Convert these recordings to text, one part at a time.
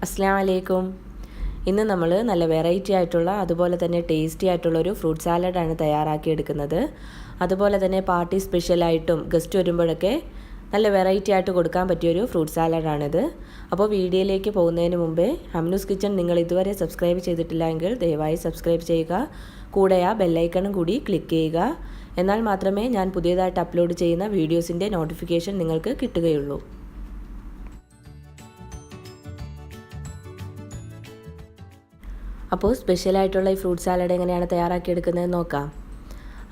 അസ്സലാമു അലൈക്കും. ഇന്ന് നമ്മൾ നല്ല വെറൈറ്റി ആയിട്ടുള്ള അതുപോലെ തന്നെ ടേസ്റ്റി ആയിട്ടുള്ളൊരു ഫ്രൂട്ട് സാലഡാണ് തയ്യാറാക്കിയെടുക്കുന്നത്. അതുപോലെ തന്നെ പാർട്ടി സ്പെഷ്യലായിട്ടും ഗസ്റ്റ് വരുമ്പോഴൊക്കെ നല്ല വെറൈറ്റി ആയിട്ട് കൊടുക്കാൻ പറ്റിയൊരു ഫ്രൂട്ട് സാലഡാണിത്. അപ്പോൾ വീഡിയോയിലേക്ക് പോകുന്നതിന് മുമ്പേ ഹംനൂസ് കിച്ചൺ നിങ്ങൾ ഇതുവരെ സബ്സ്ക്രൈബ് ചെയ്തിട്ടില്ല എങ്കിൽ ദയവായി സബ്സ്ക്രൈബ് ചെയ്യുക. കൂടെ ആ ബെല്ലൈക്കണും കൂടി ക്ലിക്ക് ചെയ്യുക. എന്നാൽ മാത്രമേ ഞാൻ പുതിയതായിട്ട് അപ്ലോഡ് ചെയ്യുന്ന വീഡിയോസിൻ്റെ നോട്ടിഫിക്കേഷൻ നിങ്ങൾക്ക് കിട്ടുകയുള്ളൂ. അപ്പോൾ സ്പെഷ്യലായിട്ടുള്ള ഈ ഫ്രൂട്ട് സാലഡ് എങ്ങനെയാണ് തയ്യാറാക്കിയെടുക്കുന്നത് നോക്കാം.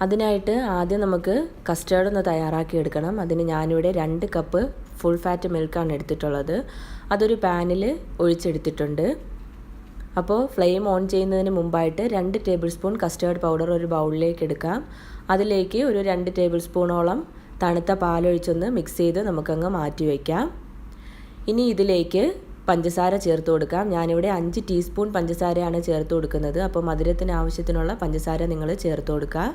അതിനായിട്ട് ആദ്യം നമുക്ക് കസ്റ്റേർഡ് ഒന്ന് തയ്യാറാക്കിയെടുക്കണം. അതിന് ഞാനിവിടെ 2 കപ്പ് ഫുൾ ഫാറ്റ് മിൽക്കാണ് എടുത്തിട്ടുള്ളത്. അതൊരു പാനിൽ ഒഴിച്ചെടുത്തിട്ടുണ്ട്. അപ്പോൾ ഫ്ലെയിം ഓൺ ചെയ്യുന്നതിന് മുമ്പായിട്ട് 2 ടേബിൾ സ്പൂൺ കസ്റ്റേർഡ് പൗഡർ ഒരു ബൗളിലേക്ക് എടുക്കാം. അതിലേക്ക് ഒരു 2 ടേബിൾ സ്പൂണോളം തണുത്ത പാലൊഴിച്ചൊന്ന് മിക്സ് ചെയ്ത് നമുക്കങ്ങ് മാറ്റി വയ്ക്കാം. ഇനി ഇതിലേക്ക് പഞ്ചസാര ചേർത്ത് കൊടുക്കാം. ഞാനിവിടെ 5 ടീസ്പൂൺ പഞ്ചസാരയാണ് ചേർത്ത് കൊടുക്കുന്നത്. അപ്പോൾ മധുരത്തിന് ആവശ്യത്തിനുള്ള പഞ്ചസാര നിങ്ങൾ ചേർത്ത് കൊടുക്കുക.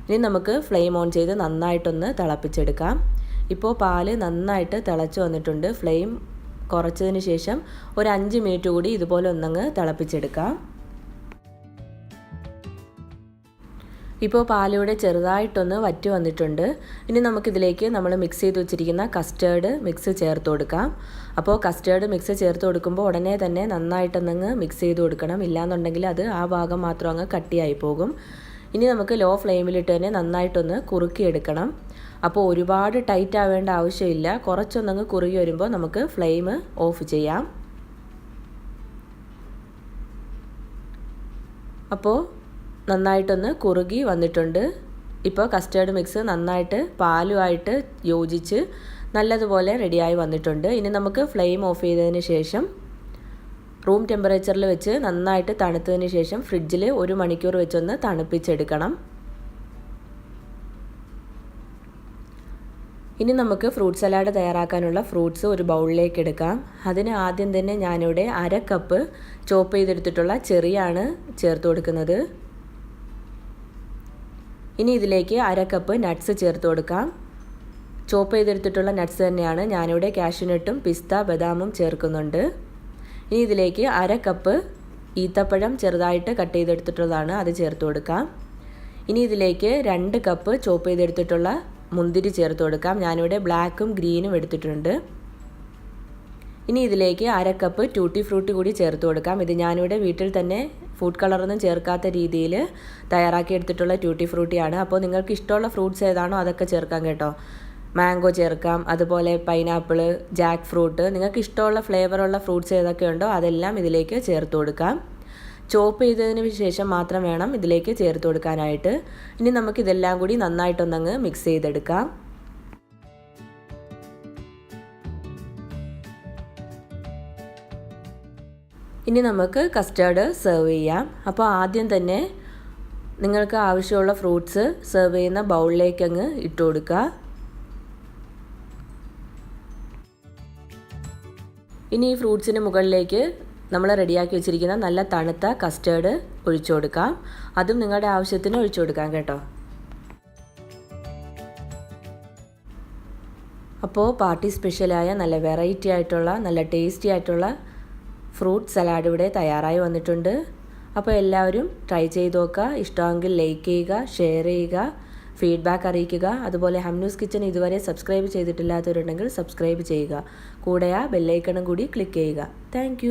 ഇനി നമുക്ക് ഫ്ലെയിം ഓൺ ചെയ്ത് നന്നായിട്ടൊന്ന് തിളപ്പിച്ചെടുക്കാം. ഇപ്പോൾ പാല് നന്നായിട്ട് തിളച്ച് വന്നിട്ടുണ്ട്. ഫ്ലെയിം കുറച്ചതിന് ശേഷം ഒരു 5 മിനിറ്റ് കൂടി ഇതുപോലെ ഒന്നങ്ങ് തിളപ്പിച്ചെടുക്കാം. ഇപ്പോൾ പാലിവിടെ ചെറുതായിട്ടൊന്ന് വറ്റി വന്നിട്ടുണ്ട്. ഇനി നമുക്കിതിലേക്ക് നമ്മൾ മിക്സ് ചെയ്ത് വെച്ചിരിക്കുന്ന കസ്റ്റേർഡ് മിക്സ് ചേർത്ത് കൊടുക്കാം. അപ്പോൾ കസ്റ്റേർഡ് മിക്സ് ചേർത്ത് കൊടുക്കുമ്പോൾ ഉടനെ തന്നെ നന്നായിട്ടൊന്നങ്ങ് മിക്സ് ചെയ്ത് കൊടുക്കണം. ഇല്ലാന്നുണ്ടെങ്കിൽ അത് ആ ഭാഗം മാത്രം അങ്ങ് കട്ടിയായി പോകും. ഇനി നമുക്ക് ലോ ഫ്ലെയിമിലിട്ട് തന്നെ നന്നായിട്ടൊന്ന് കുറുക്കിയെടുക്കണം. അപ്പോൾ ഒരുപാട് ടൈറ്റ് ആവേണ്ട ആവശ്യമില്ല. കുറച്ചൊന്നങ്ങ് കുറുകി വരുമ്പോൾ നമുക്ക് ഫ്ലെയിം ഓഫ് ചെയ്യാം. അപ്പോൾ നന്നായിട്ടൊന്ന് കുറുകി വന്നിട്ടുണ്ട്. ഇപ്പോൾ കസ്റ്റേർഡ് മിക്സ് നന്നായിട്ട് പാലുമായിട്ട് യോജിച്ച് നല്ലതുപോലെ റെഡിയായി വന്നിട്ടുണ്ട്. ഇനി നമുക്ക് ഫ്ലെയിം ഓഫ് ചെയ്തതിന് ശേഷം റൂം ടെമ്പറേച്ചറിൽ വെച്ച് നന്നായിട്ട് തണുത്തതിന് ശേഷം ഫ്രിഡ്ജിൽ 1 മണിക്കൂർ വെച്ചൊന്ന് തണുപ്പിച്ചെടുക്കണം. ഇനി നമുക്ക് ഫ്രൂട്ട് സലാഡ് തയ്യാറാക്കാനുള്ള ഫ്രൂട്ട്സ് ഒരു ബൗളിലേക്ക് എടുക്കാം. അതിന് ആദ്യം തന്നെ ഞാനിവിടെ 1/2 കപ്പ് ചോപ്പ് ചെയ്തെടുത്തിട്ടുള്ള ചെറിയാണ് ചേർത്ത് കൊടുക്കുന്നത്. ഇനി ഇതിലേക്ക് 1/2 കപ്പ് നട്ട്സ് ചേർത്ത് കൊടുക്കാം. ചോപ്പ് ചെയ്തെടുത്തിട്ടുള്ള നട്ട്സ് തന്നെയാണ്. ഞാനിവിടെ കാഷ്യൂനട്ടും പിസ്ത ബദാമും ചേർക്കുന്നുണ്ട്. ഇനി ഇതിലേക്ക് 1/2 കപ്പ് ഈത്തപ്പഴം ചെറുതായിട്ട് കട്ട് ചെയ്തെടുത്തിട്ടുള്ളതാണ്, അത് ചേർത്ത് കൊടുക്കാം. ഇനി ഇതിലേക്ക് 2 കപ്പ് ചോപ്പ് ചെയ്തെടുത്തിട്ടുള്ള മുന്തിരി ചേർത്ത് കൊടുക്കാം. ഞാനിവിടെ ബ്ലാക്കും ഗ്രീനും എടുത്തിട്ടുണ്ട്. ഇനി ഇതിലേക്ക് 1/2 കപ്പ് ടൂട്ടി ഫ്രൂട്ടി കൂടി ചേർത്ത് കൊടുക്കാം. ഇത് ഞാനിവിടെ വീട്ടിൽ തന്നെ ഫുഡ് കളറൊന്നും ചേർക്കാത്ത രീതിയിൽ തയ്യാറാക്കിയെടുത്തിട്ടുള്ള ട്യൂട്ടി ഫ്രൂട്ടിയാണ്. അപ്പോൾ നിങ്ങൾക്ക് ഇഷ്ടമുള്ള ഫ്രൂട്ട്സ് ഏതാണോ അതൊക്കെ ചേർക്കാം കേട്ടോ. മാംഗോ ചേർക്കാം, അതുപോലെ പൈനാപ്പിൾ, ജാക്ക് ഫ്രൂട്ട്, നിങ്ങൾക്ക് ഇഷ്ടമുള്ള ഫ്ലേവറുള്ള ഫ്രൂട്ട്സ് ഏതൊക്കെ ഉണ്ടോ അതെല്ലാം ഇതിലേക്ക് ചേർത്ത് കൊടുക്കാം. ചോപ്പ് ചെയ്തതിന് ശേഷം മാത്രം വേണം ഇതിലേക്ക് ചേർത്ത് കൊടുക്കാനായിട്ട്. ഇനി നമുക്കിതെല്ലാം കൂടി നന്നായിട്ടൊന്നങ്ങ് മിക്സ് ചെയ്തെടുക്കാം. ഇനി നമുക്ക് കസ്റ്റേർഡ് സെർവ് ചെയ്യാം. അപ്പോൾ ആദ്യം തന്നെ നിങ്ങൾക്ക് ആവശ്യമുള്ള ഫ്രൂട്ട്സ് സെർവ് ചെയ്യുന്ന ബൗളിലേക്ക് അങ്ങ് ഇട്ട് കൊടുക്കുക. ഇനി ഈ ഫ്രൂട്ട്സിന് മുകളിലേക്ക് നമ്മൾ റെഡിയാക്കി വെച്ചിരിക്കുന്ന നല്ല തണുത്ത കസ്റ്റേർഡ് ഒഴിച്ചു കൊടുക്കാം. അതും നിങ്ങളുടെ ആവശ്യത്തിന് ഒഴിച്ചു കൊടുക്കാം കേട്ടോ. അപ്പോൾ പാർട്ടി സ്പെഷ്യലായ നല്ല വെറൈറ്റി ആയിട്ടുള്ള നല്ല ടേസ്റ്റി ആയിട്ടുള്ള ഫ്രൂട്ട് സലാഡ് ഇവിടെ തയ്യാറായി വന്നിട്ടുണ്ട്. അപ്പോൾ എല്ലാവരും ട്രൈ ചെയ്ത് നോക്കുക. ഇഷ്ടമെങ്കിൽ ലൈക്ക് ചെയ്യുക, ഷെയർ ചെയ്യുക, ഫീഡ്ബാക്ക് അറിയിക്കുക. അതുപോലെ ഹംനൂസ് കിച്ചൺ ഇതുവരെ സബ്സ്ക്രൈബ് ചെയ്തിട്ടില്ലാത്തവരുണ്ടെങ്കിൽ സബ്സ്ക്രൈബ് ചെയ്യുക. കൂടെ ആ ബെല്ലൈക്കണും കൂടി ക്ലിക്ക് ചെയ്യുക. താങ്ക്